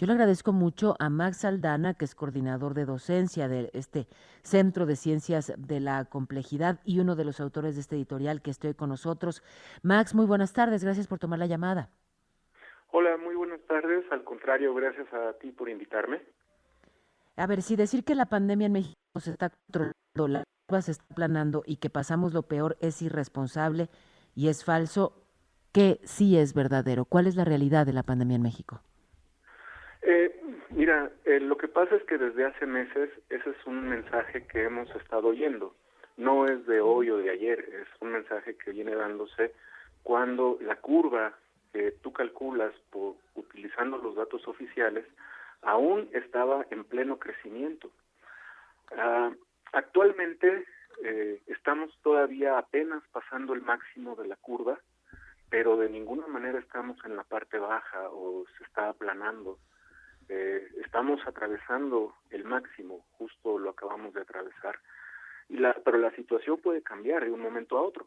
Yo le agradezco mucho a Max Aldana, que es coordinador de docencia de este Centro de Ciencias de la Complejidad y uno de los autores de este editorial que estoy con nosotros. Max, muy buenas tardes, gracias por tomar la llamada. Hola, muy buenas tardes. Al contrario, gracias a ti por invitarme. A ver, si decir que la pandemia en México se está controlando, la curva se está aplanando y que pasamos lo peor es irresponsable y es falso, ¿qué sí es verdadero? ¿Cuál es la realidad de la pandemia en México? Mira, lo que pasa es que desde hace meses ese es un mensaje que hemos estado oyendo. No es de hoy o de ayer, es un mensaje que viene dándose cuando la curva que tú calculas utilizando los datos oficiales aún estaba en pleno crecimiento. Ah, Actualmente estamos todavía apenas pasando el máximo de la curva, pero de ninguna manera estamos en la parte baja o se está aplanando. Estamos atravesando el máximo, justo lo acabamos de atravesar, pero la situación puede cambiar de un momento a otro.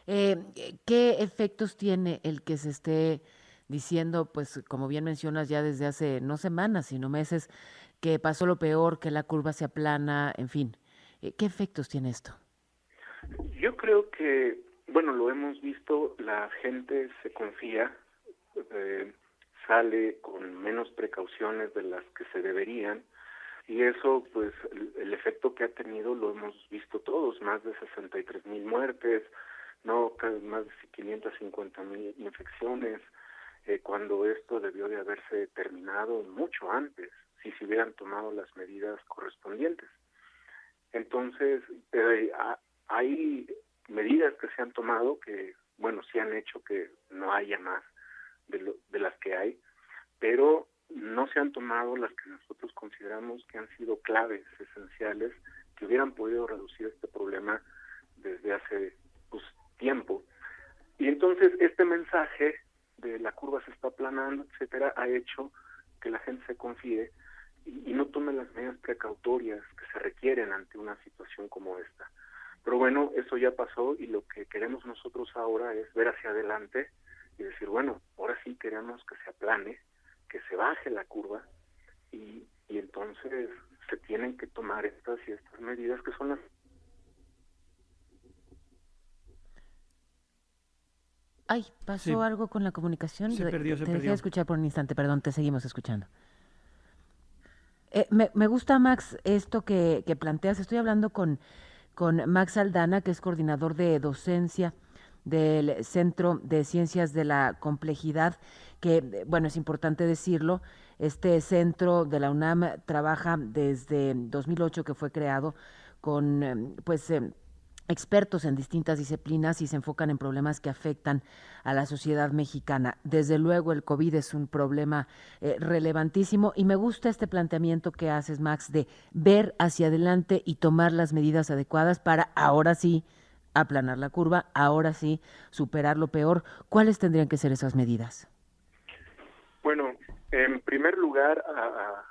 ¿Qué efectos tiene el que se esté diciendo, pues como bien mencionas ya desde hace no semanas, sino meses, que pasó lo peor, que la curva se aplana, en fin? ¿Qué efectos tiene esto? Yo creo que, bueno, lo hemos visto, la gente se confía, eh, sale con menos precauciones de las que se deberían, y eso, pues, el efecto que ha tenido lo hemos visto todos: más de 63,000 muertes, no, más de 550,000 infecciones, cuando esto debió de haberse terminado mucho antes, si se hubieran tomado las medidas correspondientes. Entonces, hay medidas que se han tomado que, bueno, sí han hecho que no haya más de las que hay, pero no se han tomado las que nosotros consideramos que han sido claves, esenciales, que hubieran podido reducir este problema desde hace, pues, tiempo. Y entonces este mensaje de la curva se está aplanando, etcétera, ha hecho que la gente se confíe y no tome las medidas precautorias que se requieren ante una situación como esta. Pero bueno, eso ya pasó y lo que queremos nosotros ahora es ver hacia adelante y decir, bueno, ahora sí queremos que se aplane, que se baje la curva y entonces se tienen que tomar estas y estas medidas que son las... Ay, pasó Sí, algo con la comunicación. se perdió, se Te dejé de perdió. escuchar por un instante, perdón, te seguimos escuchando. Me gusta, Max, esto que planteas. Estoy hablando con Max Aldana, que es coordinador de docencia del Centro de Ciencias de la Complejidad, que, bueno, es importante decirlo, este centro de la UNAM trabaja desde 2008, que fue creado, con, expertos en distintas disciplinas y se enfocan en problemas que afectan a la sociedad mexicana. Desde luego el COVID es un problema relevantísimo y me gusta este planteamiento que haces, Max, de ver hacia adelante y tomar las medidas adecuadas para ahora sí aplanar la curva, ahora sí superar lo peor. ¿Cuáles tendrían que ser esas medidas? Bueno, en primer lugar, a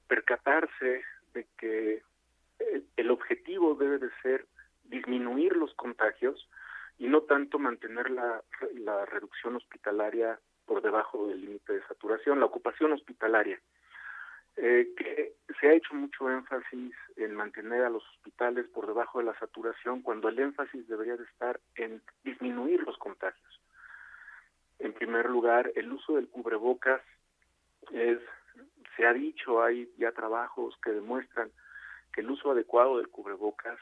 percatarse de que el objetivo debe de ser disminuir los contagios y no tanto mantener la reducción hospitalaria por debajo del límite de saturación, la ocupación hospitalaria, que se ha hecho mucho énfasis en mantener a los hospitales por debajo de la saturación cuando el énfasis debería de estar en disminuir los contagios. En primer lugar, el uso del cubrebocas es, se ha dicho, hay ya trabajos que demuestran que el uso adecuado del cubrebocas,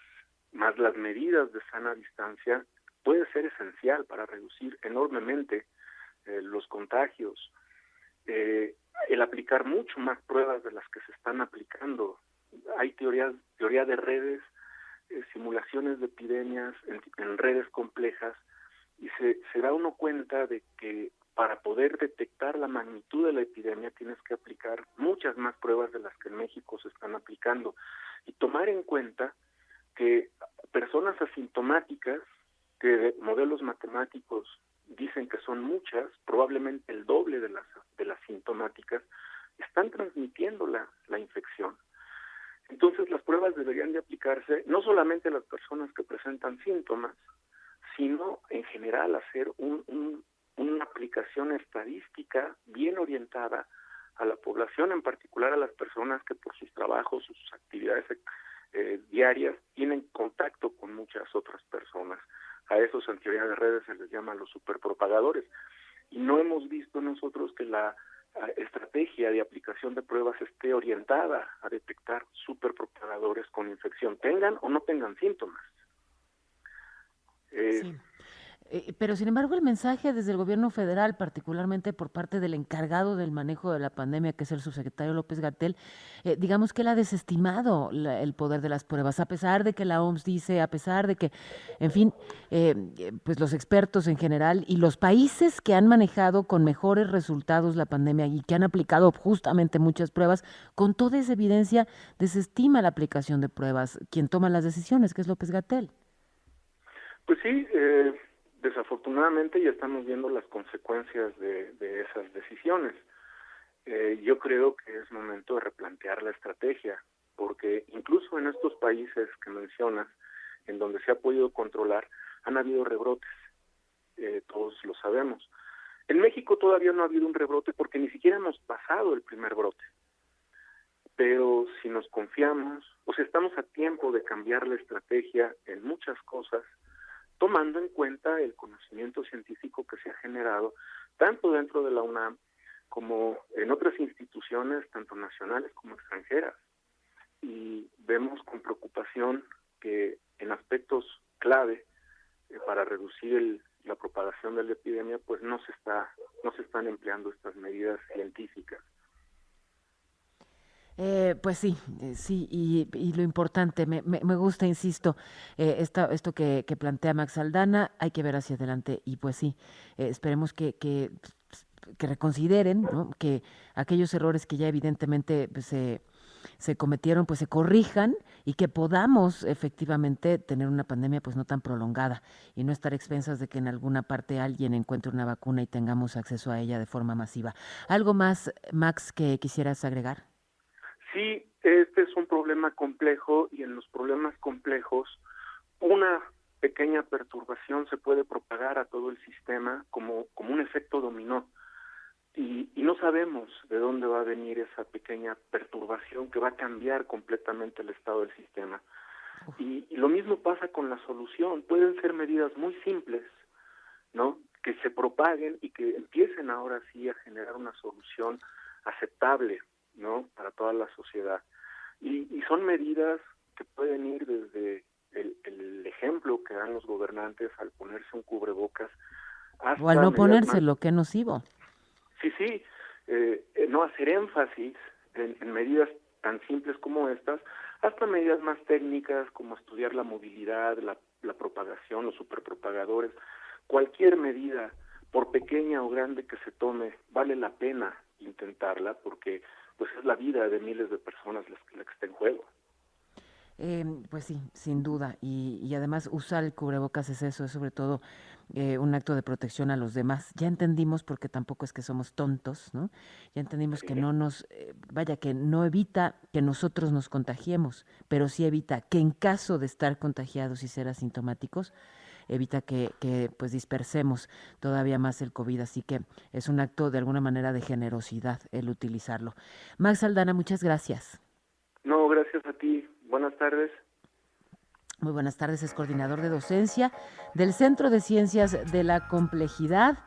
más las medidas de sana distancia, puede ser esencial para reducir enormemente los contagios. El aplicar mucho más pruebas de las que se están aplicando. Hay teoría de redes, simulaciones de epidemias en redes complejas, y se da uno cuenta de que para poder detectar la magnitud de la epidemia tienes que aplicar muchas más pruebas de las que en México se están aplicando y tomar en cuenta que personas asintomáticas, que modelos matemáticos dicen que son muchas, probablemente el doble de las sintomáticas, están transmitiendo la infección. Entonces las pruebas deberían de aplicarse no solamente a las personas que presentan síntomas, sino en general hacer una aplicación estadística bien orientada a la población, en particular a las personas que por sus trabajos, sus actividades diarias, tienen contacto con muchas otras personas. A esos en teoría de redes se les llama los superpropagadores. Y no hemos visto nosotros que la estrategia de aplicación de pruebas esté orientada a detectar superpropagadores con infección, tengan o no tengan síntomas. Sí. Pero sin embargo el mensaje desde el gobierno federal, particularmente por parte del encargado del manejo de la pandemia, que es el subsecretario López-Gatell, digamos que él ha desestimado el poder de las pruebas, a pesar de que la OMS dice, a pesar de que, en fin, pues los expertos en general y los países que han manejado con mejores resultados la pandemia y que han aplicado justamente muchas pruebas, con toda esa evidencia desestima la aplicación de pruebas. Quien toma las decisiones, que es López-Gatell. Pues sí, desafortunadamente ya estamos viendo las consecuencias de esas decisiones. Yo creo que es momento de replantear la estrategia, porque incluso en estos países que mencionas, en donde se ha podido controlar, han habido rebrotes, todos lo sabemos. En México todavía no ha habido un rebrote porque ni siquiera hemos pasado el primer brote. Pero si nos confiamos, o sea, estamos a tiempo de cambiar la estrategia en muchas cosas, tomando en cuenta el conocimiento científico que se ha generado tanto dentro de la UNAM como en otras instituciones, tanto nacionales como extranjeras. Y vemos con preocupación que en aspectos clave para reducir la propagación de la epidemia, pues no se están empleando estas medidas científicas. Pues sí, sí, y lo importante, me gusta, insisto, esto que plantea Max Saldaña, hay que ver hacia adelante y pues sí, esperemos que reconsideren, ¿no? Que aquellos errores que ya evidentemente pues, se cometieron, pues se corrijan y que podamos efectivamente tener una pandemia pues no tan prolongada y no estar a expensas de que en alguna parte alguien encuentre una vacuna y tengamos acceso a ella de forma masiva. ¿Algo más, Max, que quisieras agregar? Sí, este es un problema complejo y en los problemas complejos una pequeña perturbación se puede propagar a todo el sistema como un efecto dominó y no sabemos de dónde va a venir esa pequeña perturbación que va a cambiar completamente el estado del sistema. Y lo mismo pasa con la solución, pueden ser medidas muy simples, ¿no? Que se propaguen y que empiecen ahora sí a generar una solución aceptable, ¿no? Para toda la sociedad. Y son medidas que pueden ir desde el ejemplo que dan los gobernantes al ponerse un cubrebocas O al hasta no medidas más... ponérselo, qué nocivo. Sí, no hacer énfasis en medidas tan simples como estas, hasta medidas más técnicas como estudiar la movilidad, la propagación, los superpropagadores. Cualquier medida, por pequeña o grande que se tome, vale la pena intentarla porque pues es la vida de miles de personas la que está en juego. Pues sí, sin duda. Y además usar el cubrebocas es eso, es sobre todo un acto de protección a los demás. Ya entendimos, porque tampoco es que somos tontos, ¿no? Ya entendimos que Sí, no vaya, que no evita que nosotros nos contagiemos, pero sí evita que en caso de estar contagiados y ser asintomáticos, evita que pues dispersemos todavía más el COVID. Así que es un acto de alguna manera de generosidad el utilizarlo. Max Aldana, muchas gracias. no, gracias a ti. Buenas tardes. Muy buenas tardes, es coordinador de docencia del Centro de Ciencias de la Complejidad.